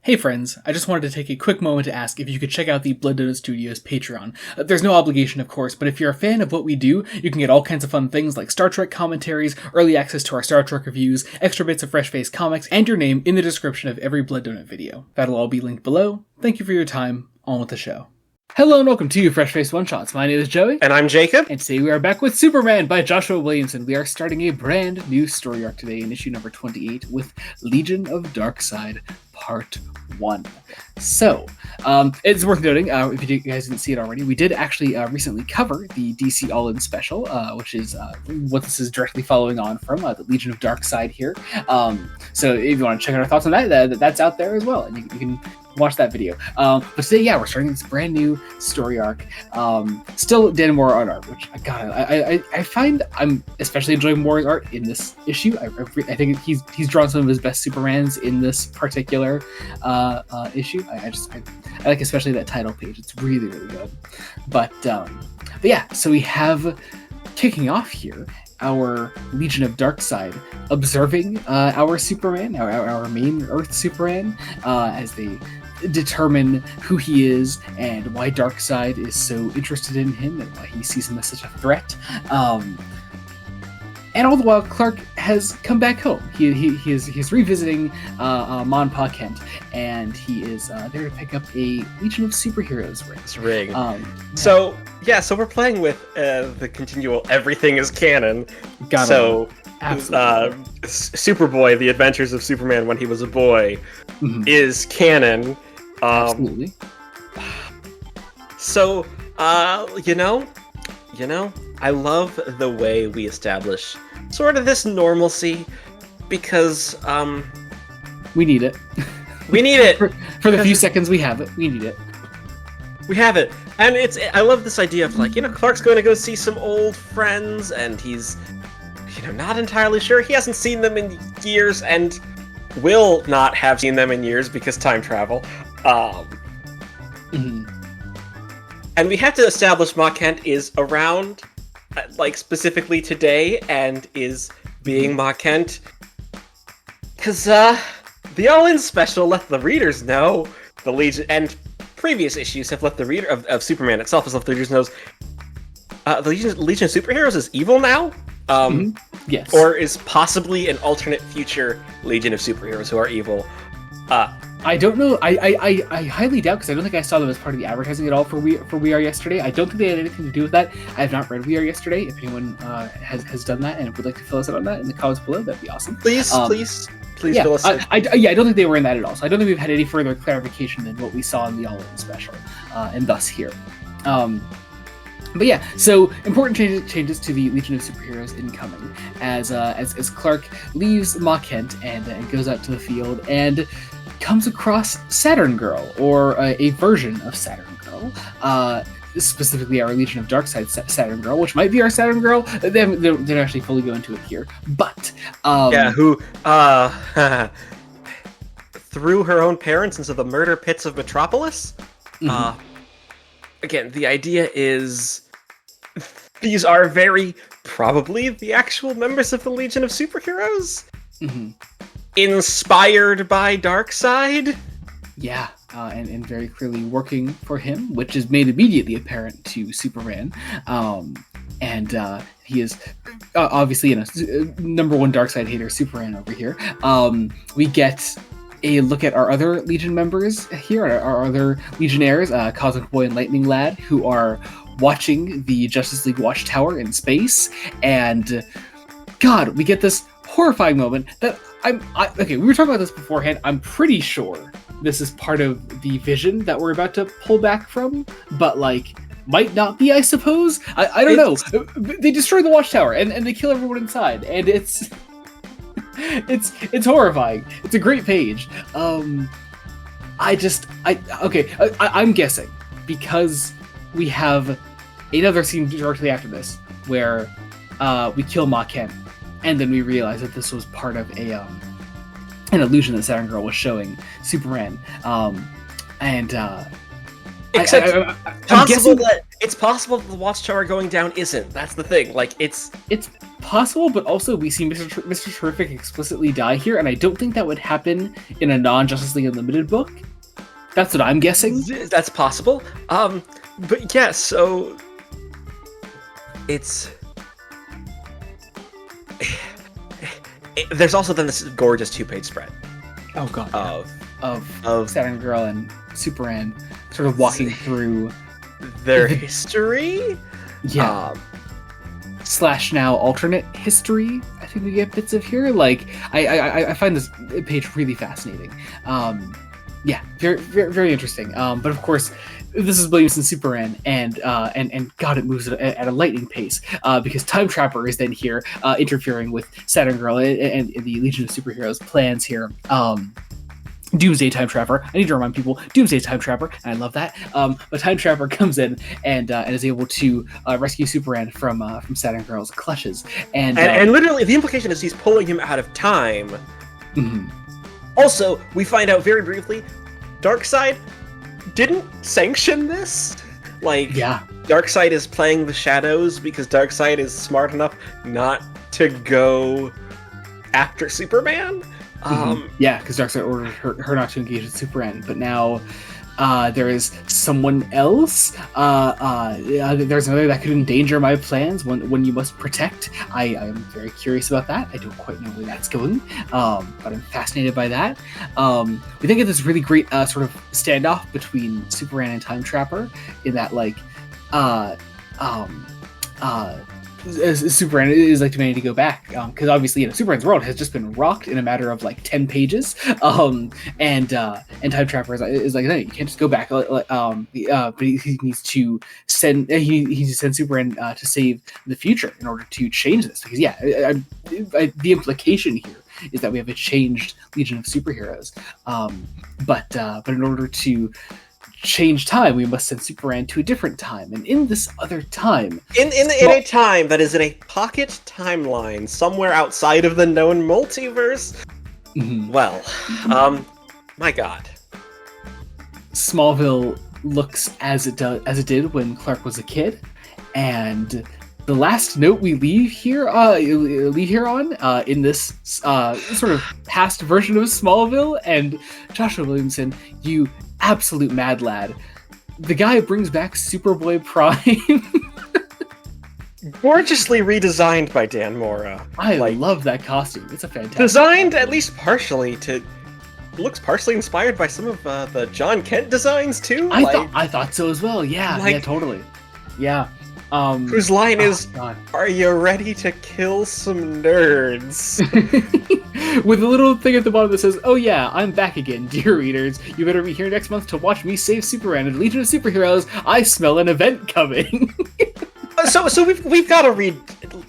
Hey friends, I just wanted to take a quick moment to ask if you could check out the Blood Donut Studios Patreon. There's no obligation, of course, but if you're a fan of what we do, you can get all kinds of fun things like Star Trek commentaries, early access to our Star Trek reviews, extra bits of fresh-faced comics, and your name in the description of every Blood Donut video. That'll all be linked below. Thank you for your time. On with the show. Hello and welcome to Fresh Faced One Shots. My name is Joey. And I'm Jacob. And today we are back with Superman by Joshua Williamson. We are starting a brand new story arc today in issue number 28 with Legion of Darkseid Part 1. So, it's worth noting, if you guys didn't see it already, we did actually recently cover the DC All-In special, which is what this is directly following on from, the Legion of Darkseid here. So if you want to check out our thoughts on that, that's out there as well, and you can watch that video. But today, yeah, we're starting this brand new story arc. Still Dan Moore on art, which I find I'm especially enjoying Moore's art in this issue. I think he's drawn some of his best Supermans in this particular issue. I like especially that title page. It's really, really good. But yeah, so we have kicking off here our Legion of Darkseid observing our Superman, our main Earth Superman, as they determine who he is and why Darkseid is so interested in him and why he sees him as such a threat. And all the while, Clark has come back home. He's revisiting Ma and Pa Kent, and he is there to pick up a Legion of Superheroes ring. So we're playing with the continual everything is canon. Absolutely. Superboy, The Adventures of Superman when he was a boy, is canon. Absolutely. So, you know, I love the way we establish sort of this normalcy because we need it. We need it for the few seconds we have it. We need it. We have it, and I love this idea of Clark's going to go see some old friends, and he's not entirely sure. He hasn't seen them in years, and will not have seen them in years because time travel. And we have to establish Ma Kent is around, specifically today, and is being Ma Kent. Because, the All-In special let the readers know, the Legion, and previous issues have let the reader of Superman itself has let the readers know, the Legion of Superheroes is evil now? Yes. Or is possibly an alternate future Legion of Superheroes who are evil. I don't know. I highly doubt, because I don't think I saw them as part of the advertising at all for We Are Yesterday. I don't think they had anything to do with that. I have not read We Are Yesterday. If anyone has done that and would like to fill us in on that in the comments below, that'd be awesome. Please fill us in. I don't think they were in that at all. So I don't think we've had any further clarification than what we saw in the All-In special, and thus here. But yeah, so important changes to the Legion of Superheroes incoming as Clark leaves Ma Kent and goes out to the field and comes across Saturn Girl, or a version of Saturn Girl, specifically our Legion of Darkseid Saturn Girl, which might be our Saturn Girl. They don't actually fully go into it here, but who threw her own parents into the murder pits of Metropolis. Again, the idea is these are very probably the actual members of the Legion of Superheroes. Inspired by Darkseid. Yeah, and very clearly working for him, which is made immediately apparent to Superman. And he is obviously number one Darkseid hater, Superman over here. We get a look at our other Legion members here, our other Legionnaires, Cosmic Boy and Lightning Lad, who are watching the Justice League Watchtower in space. And God, we get this horrifying moment that okay, we were talking about this beforehand. I'm pretty sure this is part of the vision that we're about to pull back from, but might not be, I suppose. I don't know. They destroy the Watchtower and they kill everyone inside, and it's horrifying. It's a great page. I'm guessing because we have another scene directly after this where we kill Ma Kent, and then we realize that this was part of an illusion that Saturn Girl was showing Superman. And Except I'm possible guessing that it's possible that the Watchtower going down isn't. That's the thing. Like it's possible, but also we see Mr. Terrific explicitly die here, and I don't think that would happen in a non-Justice League Unlimited book. That's what I'm guessing. That's possible. But yeah, so it's there's also then this gorgeous 2-page spread. Oh god. Of Saturn Girl and Superman sort of walking through their history. Yeah. Slash now alternate history. I think we get bits of here. Like I find this page really fascinating. Yeah, very, very, very interesting. But of course, this is Williamson Superman, and God, it moves at a lightning pace because Time Trapper is then here interfering with Saturn Girl and the Legion of Superheroes plans here. Doomsday Time Trapper. I need to remind people, Doomsday Time Trapper, and I love that. But Time Trapper comes in and is able to rescue Superman from Saturn Girl's clutches, and literally the implication is he's pulling him out of time. Mm-hmm. Also, we find out very briefly, Darkseid didn't sanction this. Like, yeah, Darkseid is playing the shadows because Darkseid is smart enough not to go after Superman. Yeah, because Darkseid ordered her not to engage with Superman, but now there is someone else. There's another that could endanger my plans. One you must protect. I am very curious about that. I don't quite know where that's going, but I'm fascinated by that. We then get this really great sort of standoff between Superman and Time Trapper in that like Superman is like demanding to go back because obviously Superman's world has just been rocked in a matter of like 10 pages, and Time Trapper is like, no, you can't just go back. But he needs to send Superman to save the future in order to change this, because the implication here is that we have a changed Legion of Superheroes, but in order to change time, we must send Superman to a different time, and in this other time, in a time that is in a pocket timeline somewhere outside of the known multiverse. Mm-hmm. Well, my God, Smallville looks as it did when Clark was a kid, and the last note we leave here on in this sort of past version of Smallville, and Joshua Williamson, you absolute mad lad. The guy brings back Superboy Prime. Gorgeously redesigned by Dan Mora. I love that costume. It's a fantastic designed costume. At least partially looks partially inspired by some of the John Kent designs too. I thought so as well. Yeah, yeah, totally. Yeah. Whose line is, God. "Are you ready to kill some nerds?" With a little thing at the bottom that says, "Oh yeah, I'm back again, dear readers. You better be here next month to watch me save Superman and Legion of Superheroes. I smell an event coming." So we've got to read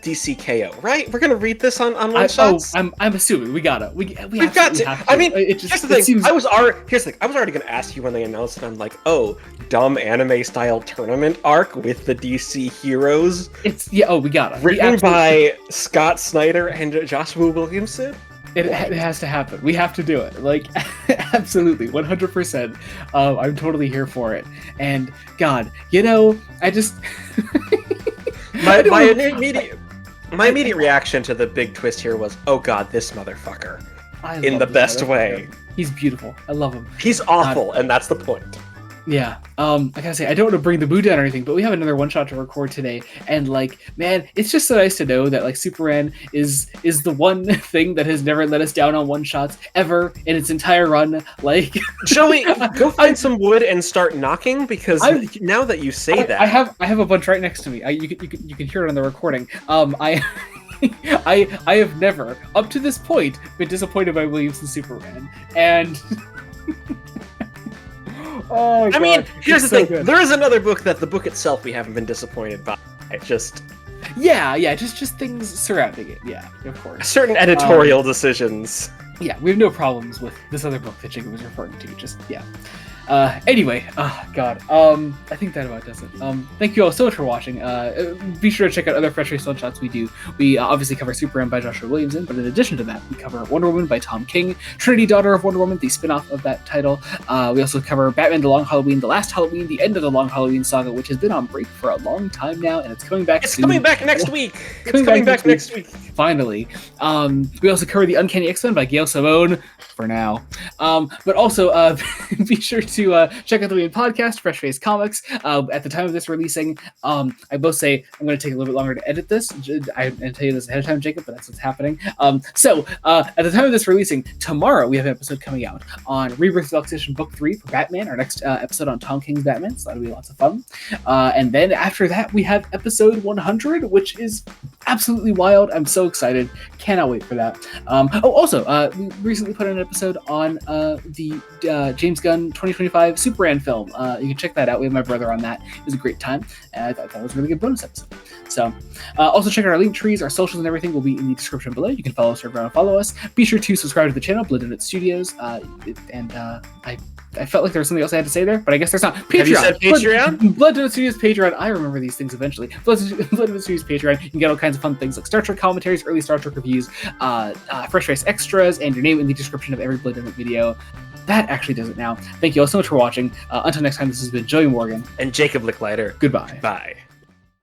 DCKO, right? We're gonna read this on one shots. I'm assuming we gotta. We've got to. I mean, it just, here's the thing. Seems... I was already gonna ask you when they announced it. I'm like, oh, dumb anime style tournament arc with the DC heroes. We gotta. Written by Scott Snyder and Joshua Williamson. It has to happen. We have to do it. Like, absolutely, 100%. I'm totally here for it. And God, I just my immediate reaction to the big twist here was, oh God, this motherfucker, in the best way. He's beautiful. I love him. He's awful, and that's the point. Yeah, I gotta say, I don't want to bring the mood down or anything, but we have another one-shot to record today, and man, it's just so nice to know that Superman is the one thing that has never let us down on one-shots ever in its entire run. Joey, go find some wood and start knocking, because now that you say that, I have a bunch right next to me. You can hear it on the recording. I have never, up to this point, been disappointed by Williamson Superman, and. Oh, God. I mean, here's the thing. Good. There is another book that the book itself we haven't been disappointed by. Just things surrounding it. Yeah, of course. Certain editorial decisions. Yeah, we have no problems with this other book that Jacob was referring to. Anyway, God. I think that about does it. Thank you all so much for watching. Be sure to check out other Fresh Face One Shots we do. We obviously cover Superman by Joshua Williamson, but in addition to that, we cover Wonder Woman by Tom King, Trinity, Daughter of Wonder Woman, the spin-off of that title. We also cover Batman: The Long Halloween, The Last Halloween, the end of the Long Halloween saga, which has been on break for a long time now, and it's coming back soon. Coming back next week. It's coming back next week. Finally. We also cover The Uncanny X-Men by Gail Simone, for now. But also, be sure to check out the main podcast, Fresh Face Comics. At the time of this releasing, I both say I'm going to take a little bit longer to edit this. I didn't tell you this ahead of time, Jacob, but that's what's happening. So, at the time of this releasing, tomorrow we have an episode coming out on Rebirth Deluxe Edition Book 3 for Batman, our next episode on Tom King's Batman, so that'll be lots of fun. And then after that, we have episode 100, which is absolutely wild. I'm so excited. Cannot wait for that. Also, we recently put an episode on the James Gunn 2025 Superman film. You can check that out. We have my brother on that. It was a great time. And I thought that was a really good bonus episode. So, also check out our link trees, our socials, and everything will be in the description below. You can follow us around and follow us. Be sure to subscribe to the channel, Blood Donut Studios. I felt like there was something else I had to say there, but I guess there's not. Patreon. Have you said Patreon? Blood Donut Studios Patreon. I remember these things eventually. Blood Donut Studios Patreon. You can get all kinds of fun things like Star Trek commentaries, early Star Trek reviews, Fresh Face extras, and your name in the description of every Blood Donut video. That actually does it now. Thank you all so much for watching. Until next time, this has been Joey Morgan. And Jacob Licklider. Goodbye. Bye.